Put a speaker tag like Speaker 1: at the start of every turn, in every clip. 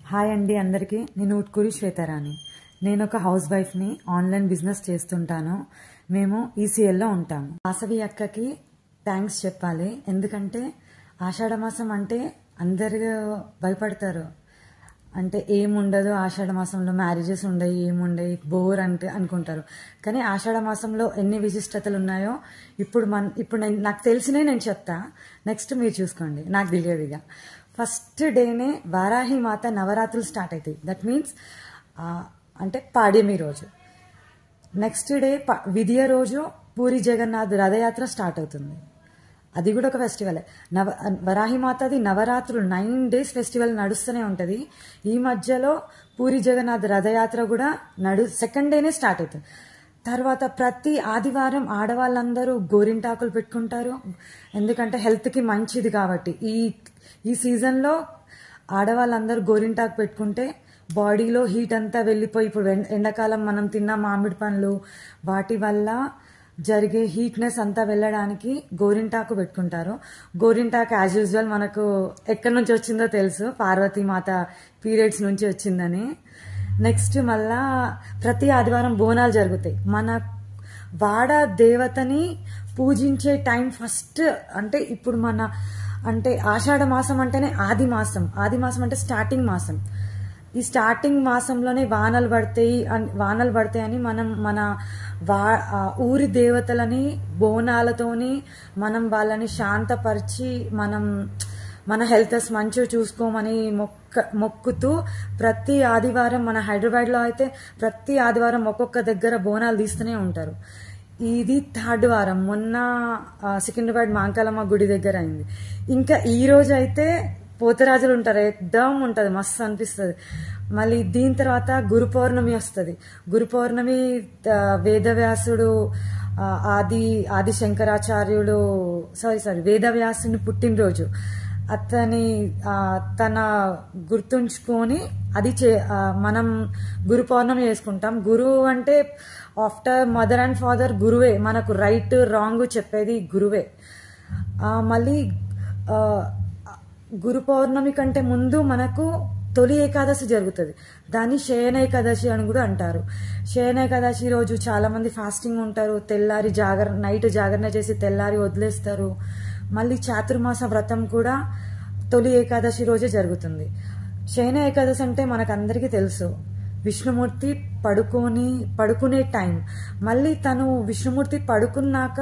Speaker 1: Hi అండి అందరికీ. నేను ఉట్కూరి శ్వేతారాణి. నేను ఒక హౌస్ వైఫ్ని. ఆన్లైన్ బిజినెస్ చేస్తుంటాను. మేము ఈసీఎల్లో ఉంటాము. వాసవి అక్కకి థ్యాంక్స్ చెప్పాలి. ఎందుకంటే ఆషాఢ మాసం అంటే అందరు భయపడతారు. అంటే ఏముండదు ఆషాఢ మాసంలో, మ్యారేజెస్ ఉండవు, ఏముండవు, బోర్ అంటే అనుకుంటారు. కానీ ఆషాఢ మాసంలో ఎన్ని విశిష్టతలు ఉన్నాయో ఇప్పుడు నాకు తెలిసినవి నేను చెప్తా. నెక్స్ట్ మీరు చూసుకోండి, నాకు తెలియదుగా. ఫస్ట్ డేనే వారాహి మాత నవరాత్రులు స్టార్ట్ అవుతాయి. దట్ మీన్స్ అంటే పాడ్యమి రోజు. నెక్స్ట్ డే విదియ రోజు పూరి జగన్నాథ్ రథయాత్ర స్టార్ట్ అవుతుంది. అది కూడా ఒక ఫెస్టివల్. వరాహి మాతది నవరాత్రులు 9 days ఫెస్టివల్ నడుస్తూనే ఉంటుంది. ఈ మధ్యలో పూరి జగన్నాథ్ రథయాత్ర కూడా సెకండ్ డేనే స్టార్ట్ అవుతుంది. తర్వాత ప్రతి ఆదివారం ఆడవాళ్ళందరూ గోరింటాకులు పెట్టుకుంటారు. ఎందుకంటే హెల్త్కి మంచిది కాబట్టి. ఈ సీజన్లో ఆడవాళ్ళందరూ గోరింటాకు పెట్టుకుంటే బాడీలో హీట్ అంతా వెళ్ళిపోయి, ఇప్పుడు ఎండాకాలం మనం తిన్న మామిడి పండ్లు వాటి వల్ల జరిగే హీట్నెస్ అంతా వెళ్ళడానికి గోరింటాకు పెట్టుకుంటారు. గోరింటాకు యాజ్ యూజువల్ మనకు ఎక్కడి నుంచి వచ్చిందో తెలుసు, పార్వతీమాత పీరియడ్స్ నుంచి వచ్చిందని. నెక్స్ట్ మళ్ళా ప్రతి ఆదివారం బోనాలు జరుగుతాయి. మన వాడ దేవతని పూజించే టైం ఫస్ట్ అంటే ఇప్పుడు అంటే ఆషాఢ మాసం అంటేనే ఆది మాసం అంటే స్టార్టింగ్ మాసం. ఈ స్టార్టింగ్ మాసంలోనే వానలు పడతాయని మనం మన ఊరి దేవతలని బోనాలతోని మనం వాళ్ళని శాంతపరిచి మన హెల్త్ మంచిగా చూసుకోమని మొక్కుతూ ప్రతి ఆదివారం, మన హైదరాబాద్లో అయితే ప్రతి ఆదివారం ఒక్కొక్క దగ్గర బోనాలు తీస్తూనే ఉంటారు. ఇది 3rd వారం. మొన్న సికింద్రాబాద్ మాంకాలమ్మ గుడి దగ్గర అయింది. ఇంకా ఈ రోజు అయితే పోతరాజులు ఉంటారు, ఎక్దమ్ ఉంటుంది, మస్తు అనిపిస్తుంది. మళ్ళీ దీని తర్వాత గురు పౌర్ణమి వస్తుంది. గురు పౌర్ణమి వేదవ్యాసుడు ఆది శంకరాచార్యుడు వేదవ్యాసుని పుట్టినరోజు. తన గుర్తుంచుకొని అది మనం గురు పౌర్ణమి చేసుకుంటాం. గురువు అంటే ఆఫ్టర్ మదర్ అండ్ ఫాదర్ గురువే. మనకు రైట్ రాంగ్ చెప్పేది గురువే. మళ్ళీ గురు పౌర్ణమి కంటే ముందు మనకు తొలి ఏకాదశి జరుగుతుంది. దాన్ని శయన ఏకాదశి అని కూడా అంటారు. శయన ఏకాదశి రోజు చాలా మంది ఫాస్టింగ్ ఉంటారు. తెల్లారి నైట్ జాగరణ చేసి తెల్లారి వదిలేస్తారు. మళ్ళీ చాతుర్మాస వ్రతం కూడా తొలి ఏకాదశి రోజే జరుగుతుంది. శయన ఏకాదశి అంటే మనకందరికీ తెలుసు, విష్ణుమూర్తి పడుకునే టైం. మళ్ళీ తను విష్ణుమూర్తి పడుకున్నాక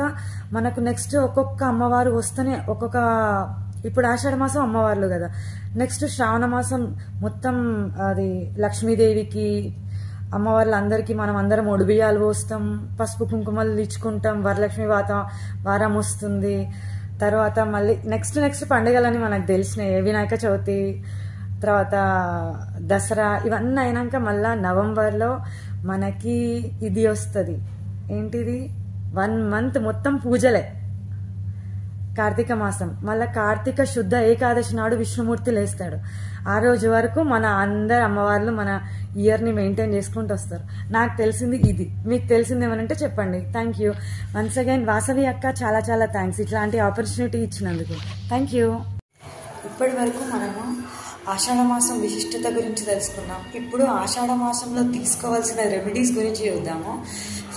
Speaker 1: మనకు నెక్స్ట్ ఒక్కొక్క అమ్మవారు వస్తేనే ఇప్పుడు ఆషాఢ మాసం అమ్మవార్లు కదా, నెక్స్ట్ శ్రావణ మాసం మొత్తం అది లక్ష్మీదేవికి, అమ్మవార్లందరికీ మనం అందరం ఒడిబియ్యాలు పోస్తాం, పసుపు కుంకుమలు ఇచ్చుకుంటాం, వరలక్ష్మి వారం వస్తుంది. తర్వాత మళ్ళీ నెక్స్ట్ పండుగలని మనకు తెలిసినాయి. వినాయక చవితి, తర్వాత దసరా, ఇవన్నీ అయినాక మళ్ళా నవంబర్లో మనకి ఇది వస్తుంది. ఏంటిది? 1 month మొత్తం పూజలే. కార్తీక మాసం. మళ్ళీ కార్తీక శుద్ధ ఏకాదశి నాడు విష్ణుమూర్తి లేస్తాడు. ఆ రోజు వరకు మన అందరు అమ్మవార్లు మన ఇయర్ని మెయింటైన్ చేసుకుంటూ వస్తారు. నాకు తెలిసింది ఇది. మీకు తెలిసింది ఏమనంటే చెప్పండి. Thank you once again. Vasavi అక్క చాలా చాలా థ్యాంక్స్ ఇట్లాంటి ఆపర్చునిటీ ఇచ్చినందుకు. Thank you. ఇప్పటి వరకు మనము ఆషాఢ మాసం విశిష్టత గురించి తెలుసుకున్నాం. ఇప్పుడు ఆషాఢ మాసంలో తీసుకోవాల్సిన రెమెడీస్ గురించి చూద్దాము.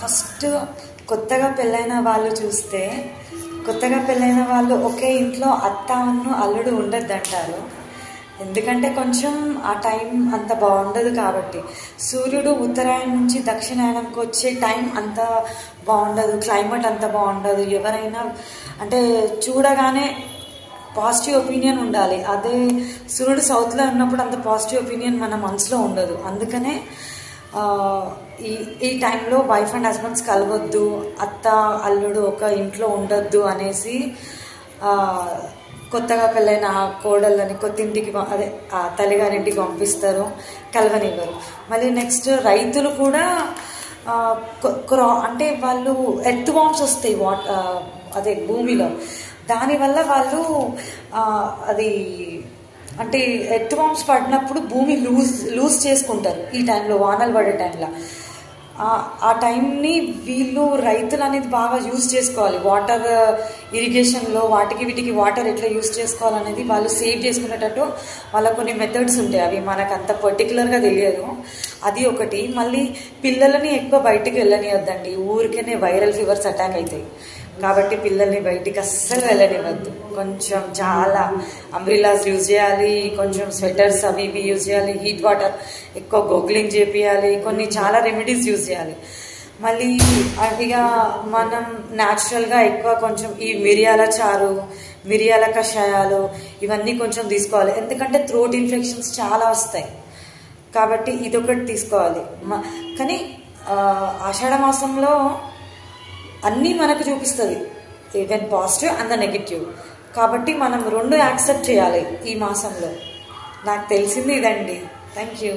Speaker 1: ఫస్ట్ కొత్తగా పెళ్ళైన వాళ్ళు ఒకే ఇంట్లో అత్తను అల్లుడు ఉండద్దంటారు. ఎందుకంటే కొంచెం ఆ టైం అంత బాగుండదు కాబట్టి. సూర్యుడు ఉత్తరాయణం నుంచి దక్షిణాయనంకి వచ్చే టైం అంత బాగుండదు, క్లైమేట్ అంత బాగుండదు. ఎవరైనా అంటే చూడగానే పాజిటివ్ ఒపీనియన్ ఉండాలి. అదే సూర్యుడు సౌత్లో ఉన్నప్పుడు అంత పాజిటివ్ ఒపీనియన్ మన మనసులో ఉండదు. అందుకనే ఈ టైంలో వైఫ్ అండ్ హస్బెండ్స్ కలవద్దు, అత్త అల్లుడు ఒక ఇంట్లో ఉండొద్దు అనేసి కొత్తగా పెళ్ళైన కోడళ్ళని కొత్తింటికి తల్లిగారింటికి పంపిస్తారు, కలవనివ్వరు. మళ్ళీ నెక్స్ట్ రైతులు కూడా అంటే వాళ్ళు ఎర్త్ వామ్స్ వస్తాయి అదే భూమిలో. దానివల్ల వాళ్ళు అది అంటే ఎర్త్ వామ్స్ పడినప్పుడు భూమి లూజ్ చేసుకుంటారు. ఈ టైంలో వానలు పడే టైంలో ఆ టైంని వీళ్ళు రైతులు అనేది బాగా యూజ్ చేసుకోవాలి. వాటర్ ఇరిగేషన్లో వాటికి వీటికి వాటర్ ఎట్లా యూజ్ చేసుకోవాలనేది వాళ్ళు సేవ్ చేసుకునేటట్టు వాళ్ళ కొన్ని మెథడ్స్ ఉంటాయి. అవి మనకు అంత పర్టికులర్గా తెలియదు. అది ఒకటి. మళ్ళీ పిల్లలని ఎక్కువ బయటికి వెళ్ళనివద్దండి. ఊరికేనే వైరల్ ఫీవర్స్ అటాక్ అవుతాయి. కాబట్టి పిల్లల్ని బయటికి అస్సలు వెళ్ళనివ్వద్దు. కొంచెం చాలా అంబ్రిలాస్ యూజ్ చేయాలి, కొంచెం స్వెటర్స్ అవి ఇవి యూజ్ చేయాలి, హీట్ వాటర్ ఎక్కువ గోగ్లింగ్ చేపియాలి, కొన్ని చాలా రెమెడీస్ యూజ్ చేయాలి. మళ్ళీ అదిగా మనం న్యాచురల్గా ఎక్కువ కొంచెం ఈ మిరియాల చారు, మిరియాల కషాయాలు ఇవన్నీ కొంచెం తీసుకోవాలి. ఎందుకంటే థ్రోట్ ఇన్ఫెక్షన్స్ చాలా వస్తాయి కాబట్టి ఇదొకటి తీసుకోవాలి. కానీ ఆషాఢ మాసంలో అన్నీ మనకు చూపిస్తుంది, even positive and the negative. కాబట్టి మనం రెండు యాక్సెప్ట్ చేయాలి ఈ మాసంలో. నాకు తెలిసింది ఇదండి. Thank you.